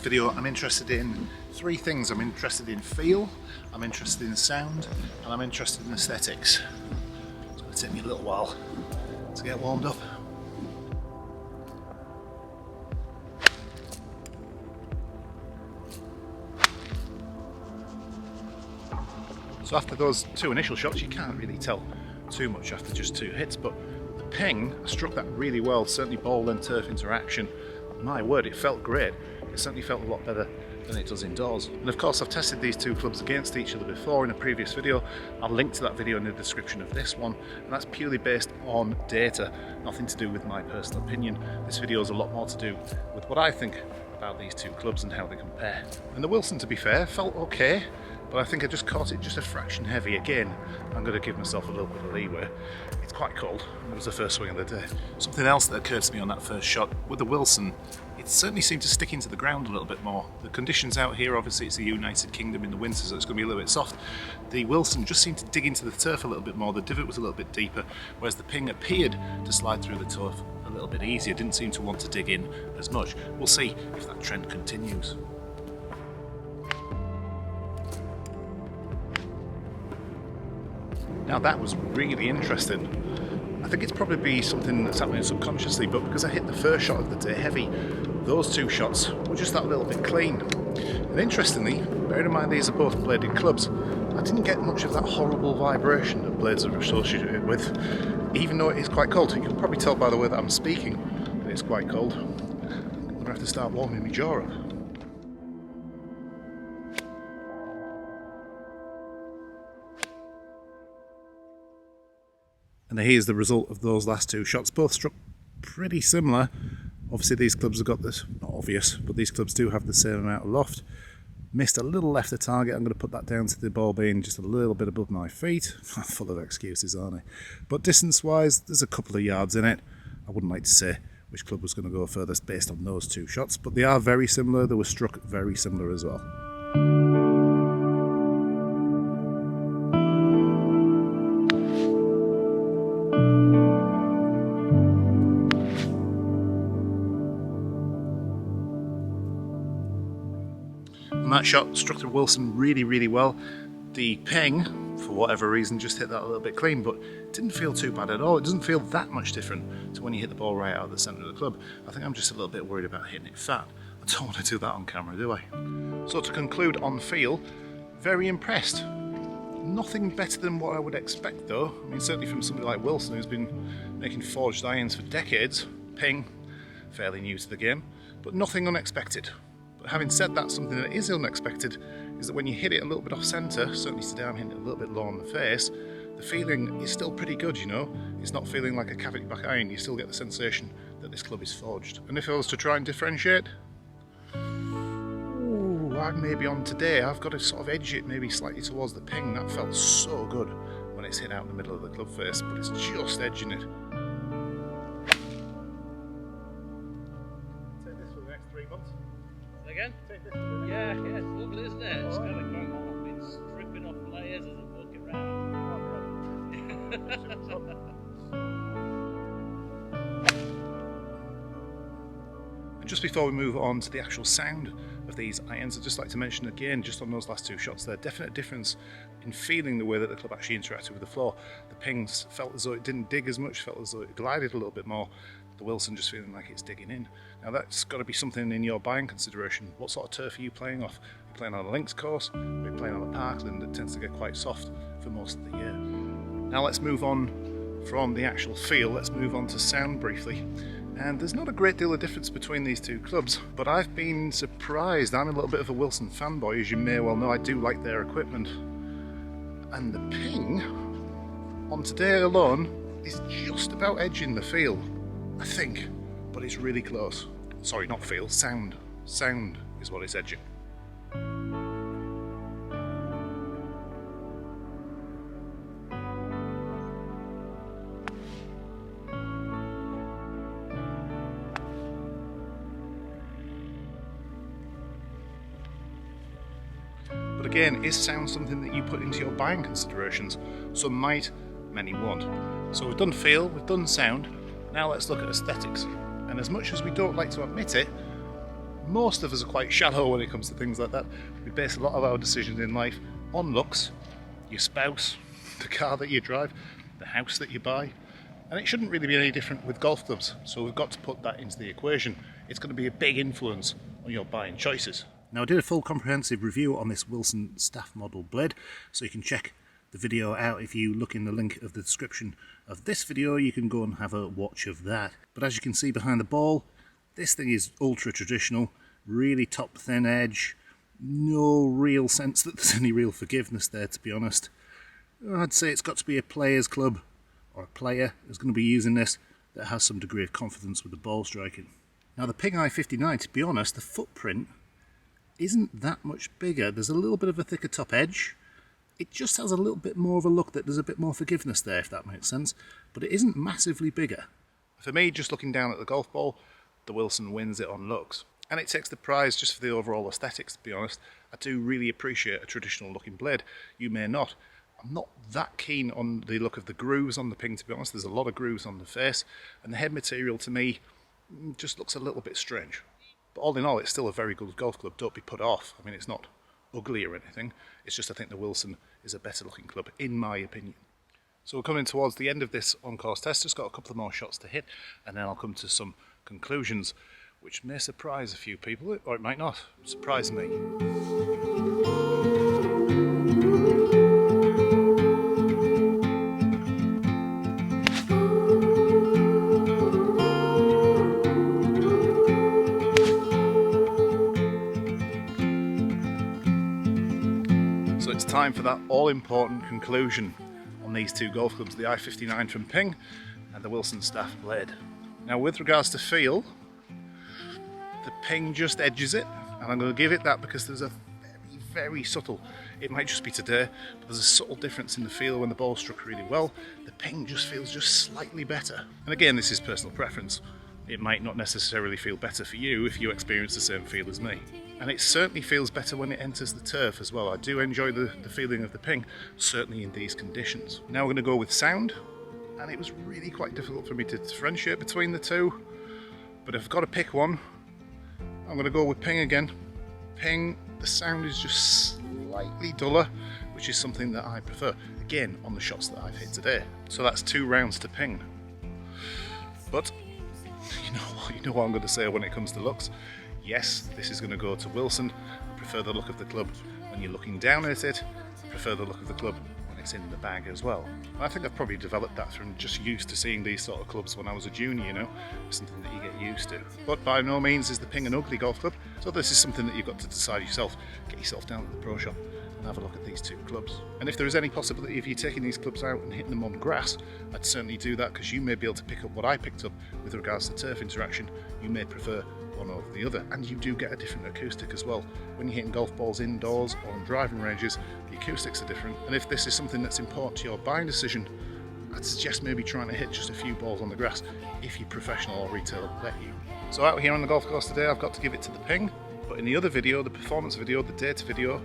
video I'm interested in three things. I'm interested in feel, I'm interested in sound, and I'm interested in aesthetics. It's going to take me a little while to get warmed up. So after those two initial shots, you can't really tell too much after just two hits, but the ping, I struck that really well, certainly ball and turf interaction. My word, it felt great. It certainly felt a lot better than it does indoors. And of course, I've tested these two clubs against each other before in a previous video. I'll link to that video in the description of this one, and that's purely based on data, nothing to do with my personal opinion. This video is a lot more to do with what I think about these two clubs and how they compare. And the Wilson, to be fair, felt okay, but I think I just caught it just a fraction heavy. Again, I'm going to give myself a little bit of leeway. It's quite cold, and it was the first swing of the day. Something else that occurred to me on that first shot, with the Wilson, it certainly seemed to stick into the ground a little bit more. The conditions out here, obviously it's the United Kingdom in the winter, so it's going to be a little bit soft. The Wilson just seemed to dig into the turf a little bit more. The divot was a little bit deeper, whereas the ping appeared to slide through the turf a little bit easier. Didn't seem to want to dig in as much. We'll see if that trend continues. Now that was really interesting. I think it's probably something that's happening subconsciously, but because I hit the first shot of the day heavy, those two shots were just that little bit clean. And interestingly, bearing in mind these are both bladed clubs, I didn't get much of that horrible vibration that blades are associated with, even though it is quite cold. You can probably tell by the way that I'm speaking that it's quite cold. I'm going to have to start warming my jaw up. And here's the result of those last two shots. Both struck pretty similar. Obviously these clubs have got this, not obvious, but these clubs do have the same amount of loft. Missed a little left of target. I'm going to put that down to the ball being just a little bit above my feet. Full of excuses, aren't I? But distance wise, there's a couple of yards in it. I wouldn't like to say which club was going to go furthest based on those two shots, but they are very similar. They were struck very similar as well. That shot struck the Wilson really, really well. The ping, for whatever reason, just hit that a little bit clean, but it didn't feel too bad at all. It doesn't feel that much different to when you hit the ball right out of the centre of the club. I think I'm just a little bit worried about hitting it fat. I don't want to do that on camera, do I? So to conclude on feel, very impressed. Nothing better than what I would expect though. I mean, certainly from somebody like Wilson, who's been making forged irons for decades. Ping, fairly new to the game, but nothing unexpected. But having said that, something that is unexpected is that when you hit it a little bit off centre, certainly today I'm hitting it a little bit low on the face, the feeling is still pretty good, you know. It's not feeling like a cavity back iron. You still get the sensation that this club is forged. And if I was to try and differentiate, I maybe on today I've got to sort of edge it maybe slightly towards the ping. That felt so good when it's hit out in the middle of the club face, but it's just edging it. Take this for the next 3 months. Again? Yeah, it's lovely, isn't it? It's kind of going on. I've been stripping off layers as I'm walking around. And just before we move on to the actual sound of these irons, I'd just like to mention again, just on those last two shots, there definite difference in feeling the way that the club actually interacted with the floor. The pings felt as though it didn't dig as much, felt as though it glided a little bit more. The Wilson just feeling like it's digging in. Now that's got to be something in your buying consideration. What sort of turf are you playing off? Are you playing on a links course? Are you playing on a parkland that tends to get quite soft for most of the year? Now let's move on from the actual feel, let's move on to sound briefly. And there's not a great deal of difference between these two clubs, but I've been surprised. I'm a little bit of a Wilson fanboy, as you may well know. I do like their equipment. And the ping, on today alone, is just about edging the feel. I think, but it's really close. Sorry, not feel, sound. Sound is what it's edging. But again, is sound something that you put into your buying considerations? Some might, many won't. So we've done feel, we've done sound. Now let's look at aesthetics. And as much as we don't like to admit it, most of us are quite shallow when it comes to things like that. We base a lot of our decisions in life on looks, your spouse, the car that you drive, the house that you buy, and it shouldn't really be any different with golf clubs. So we've got to put that into the equation. It's going to be a big influence on your buying choices. Now, I did a full comprehensive review on this Wilson staff model blade, so you can check the video out. If you look in the link of the description of this video, you can go and have a watch of that. But as you can see behind the ball, this thing is ultra traditional, really top thin edge, no real sense that there's any real forgiveness there, to be honest. I'd say it's got to be a player's club, or a player who's going to be using this that has some degree of confidence with the ball striking. Now the Ping i59, to be honest, the footprint isn't that much bigger. There's a little bit of a thicker top edge. It just has a little bit more of a look that there's a bit more forgiveness there, if that makes sense, but it isn't massively bigger. For me, just looking down at the golf ball, the Wilson wins it on looks. And it takes the prize just for the overall aesthetics, to be honest. I do really appreciate a traditional looking blade. You may not. I'm not that keen on the look of the grooves on the Ping, to be honest. There's a lot of grooves on the face, and the head material to me just looks a little bit strange. But all in all, it's still a very good golf club. Don't be put off. I mean, it's not ugly or anything. It's just I think the Wilson is a better looking club, in my opinion. So we're coming towards the end of this on-course test. Just got a couple of more shots to hit, and then I'll come to some conclusions, which may surprise a few people, or it might not. Surprise me. So it's time for that all-important conclusion on these two golf clubs, the i59 from Ping and the Wilson staff blade. Now, with regards to feel, the Ping just edges it, and I'm going to give it that because there's a very, very subtle, it might just be today, but there's a subtle difference in the feel when the ball struck really well. The Ping just feels just slightly better. And again, this is personal preference. It might not necessarily feel better for you if you experience the same feel as me. And it certainly feels better when it enters the turf as well. I do enjoy the feeling of the Ping, certainly in these conditions. Now we're going to go with sound, and it was really quite difficult for me to differentiate between the two. But if I've got to pick one, I'm going to go with Ping again. Ping, the sound is just slightly duller, which is something that I prefer, again, on the shots that I've hit today. So that's 2 rounds to Ping. But you know what I'm going to say when it comes to looks. Yes, this is going to go to Wilson. I prefer the look of the club when you're looking down at it. I prefer the look of the club when it's in the bag as well. And I think I've probably developed that from just used to seeing these sort of clubs when I was a junior, you know, something that you get used to. But by no means is the Ping an ugly golf club, so this is something that you've got to decide yourself. Get yourself down to the pro shop and have a look at these two clubs. And if there is any possibility of you taking these clubs out and hitting them on grass, I'd certainly do that, because you may be able to pick up what I picked up with regards to turf interaction. You may prefer one over the other, and you do get a different acoustic as well. When you're hitting golf balls indoors or on driving ranges, the acoustics are different, and if this is something that's important to your buying decision, I'd suggest maybe trying to hit just a few balls on the grass if your professional or retailer will let you. So out here on the golf course today, I've got to give it to the Ping, but in the other video, the performance video, the data video,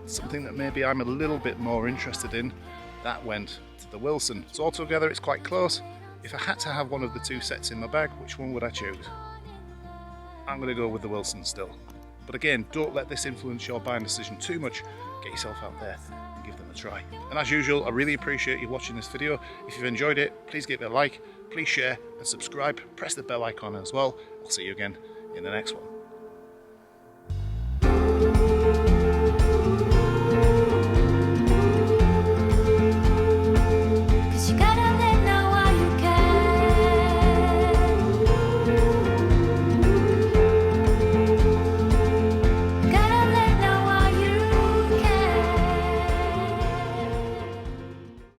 something that maybe I'm a little bit more interested in, that went to the Wilson. So altogether it's quite close. If I had to have one of the two sets in my bag, which one would I choose? I'm going to go with the Wilson still. But again, don't let this influence your buying decision too much. Get yourself out there and give them a try. And as usual, I really appreciate you watching this video. If you've enjoyed it, please give it a like, please share and subscribe. Press the bell icon as well. I'll see you again in the next one.